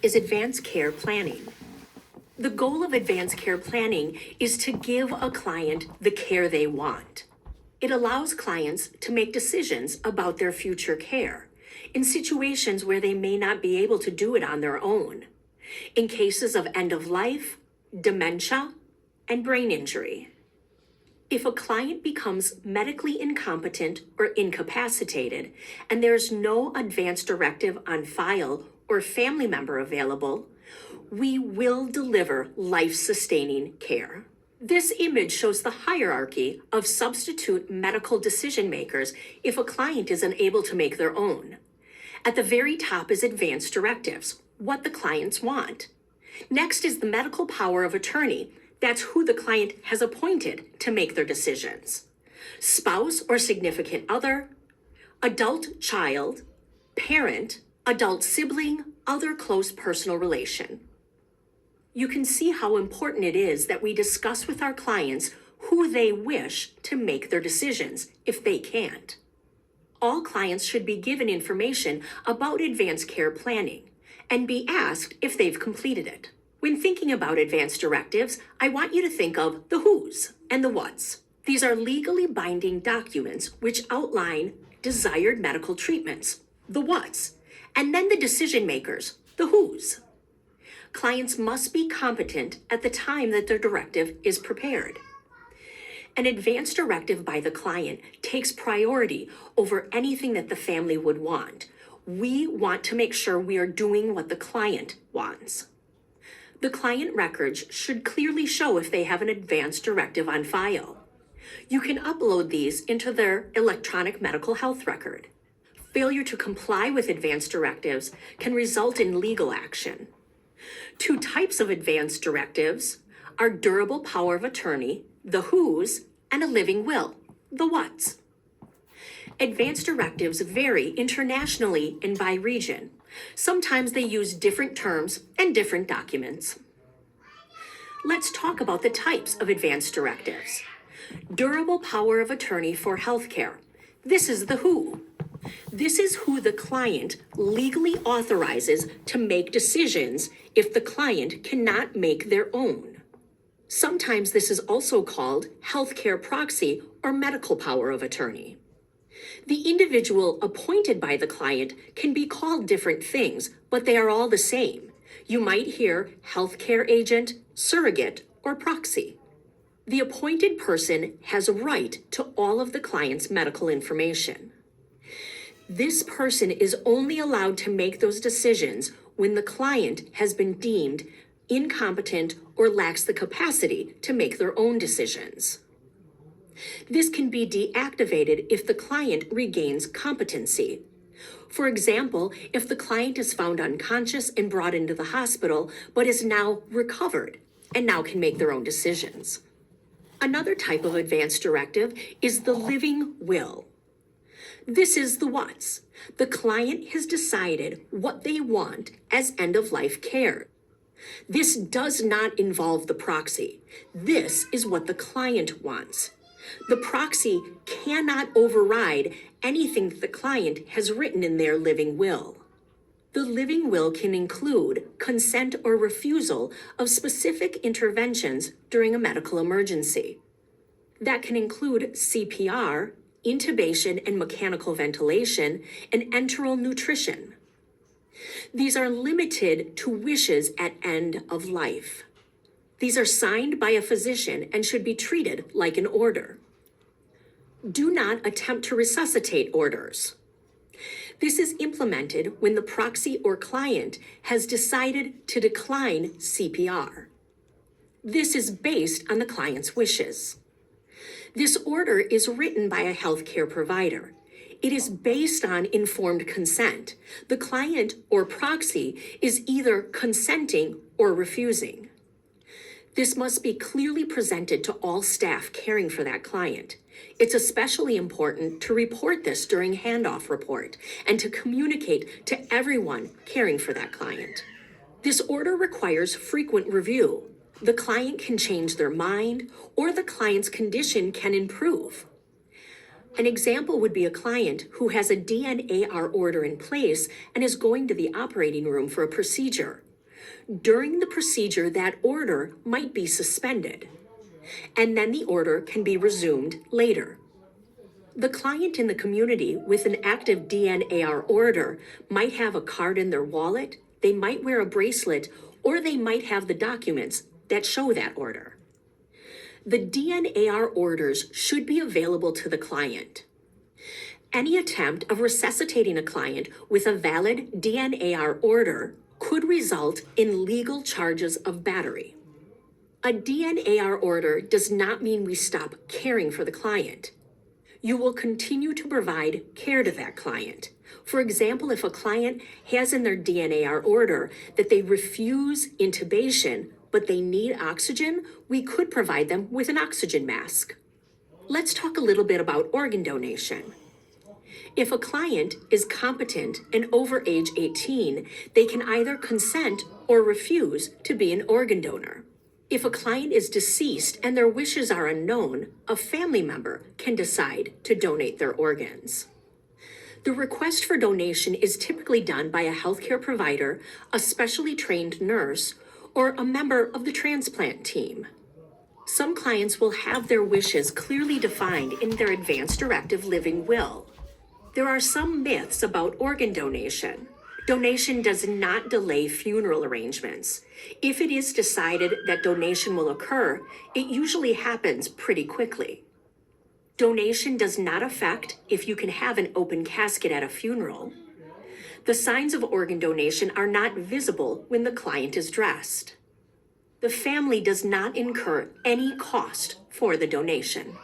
is advanced care planning. The goal of advanced care planning is to give a client the care they want. It allows clients to make decisions about their future care in situations where they may not be able to do it on their own, in cases of end of life, dementia, and brain injury. If a client becomes medically incompetent or incapacitated and there's no advance directive on file or family member available, we will deliver life-sustaining care. This image shows the hierarchy of substitute medical decision makers if a client is unable to make their own. At the very top is advance directives, what the clients want. Next is the medical power of attorney. That's who the client has appointed to make their decisions. Spouse or significant other, adult child, parent, adult sibling, other close personal relation. You can see how important it is that we discuss with our clients who they wish to make their decisions if they can't. All clients should be given information about advanced care planning and be asked if they've completed it. When thinking about advance directives, I want you to think of the who's and the what's. These are legally binding documents which outline desired medical treatments, the what's, and then the decision makers, the who's. Clients must be competent at the time that their directive is prepared. An advance directive by the client takes priority over anything that the family would want. We want to make sure we are doing what the client wants. The client records should clearly show if they have an advance directive on file. You can upload these into their electronic medical health record. Failure to comply with advance directives can result in legal action. Two types of advance directives are durable power of attorney, the who's, and a living will, the what's. Advance directives vary internationally and by region. Sometimes they use different terms and different documents. Let's talk about the types of advance directives. Durable power of attorney for healthcare. This is the who. This is who the client legally authorizes to make decisions if the client cannot make their own. Sometimes this is also called healthcare proxy or medical power of attorney. The individual appointed by the client can be called different things, but they are all the same. You might hear healthcare agent, surrogate, or proxy. The appointed person has a right to all of the client's medical information. This person is only allowed to make those decisions when the client has been deemed incompetent or lacks the capacity to make their own decisions. This can be deactivated if the client regains competency. For example, if the client is found unconscious and brought into the hospital, but is now recovered and now can make their own decisions. Another type of advance directive is the living will. This is the what's. The client has decided what they want as end-of-life care. This does not involve the proxy. This is what the client wants. The proxy cannot override anything that the client has written in their living will. The living will can include consent or refusal of specific interventions during a medical emergency. That can include CPR, intubation and mechanical ventilation, and enteral nutrition. These are limited to wishes at end of life. These are signed by a physician and should be treated like an order. Do not attempt to resuscitate orders. This is implemented when the proxy or client has decided to decline CPR. This is based on the client's wishes. This order is written by a healthcare provider. It is based on informed consent. The client or proxy is either consenting or refusing. This must be clearly presented to all staff caring for that client. It's especially important to report this during handoff report and to communicate to everyone caring for that client. This order requires frequent review. The client can change their mind or the client's condition can improve. An example would be a client who has a DNAR order in place and is going to the operating room for a procedure. During the procedure, that order might be suspended, and then the order can be resumed later. The client in the community with an active DNAR order might have a card in their wallet, they might wear a bracelet, or they might have the documents that show that order. The DNAR orders should be available to the client. Any attempt of resuscitating a client with a valid DNAR order could result in legal charges of battery. A DNAR order does not mean we stop caring for the client. You will continue to provide care to that client. For example, if a client has in their DNAR order that they refuse intubation, but they need oxygen, we could provide them with an oxygen mask. Let's talk a little bit about organ donation. If a client is competent and over age 18, they can either consent or refuse to be an organ donor. If a client is deceased and their wishes are unknown, a family member can decide to donate their organs. The request for donation is typically done by a healthcare provider, a specially trained nurse, or a member of the transplant team. Some clients will have their wishes clearly defined in their advance directive living will. There are some myths about organ donation. Donation does not delay funeral arrangements. If it is decided that donation will occur, it usually happens pretty quickly. Donation does not affect if you can have an open casket at a funeral. The signs of organ donation are not visible when the client is dressed. The family does not incur any cost for the donation.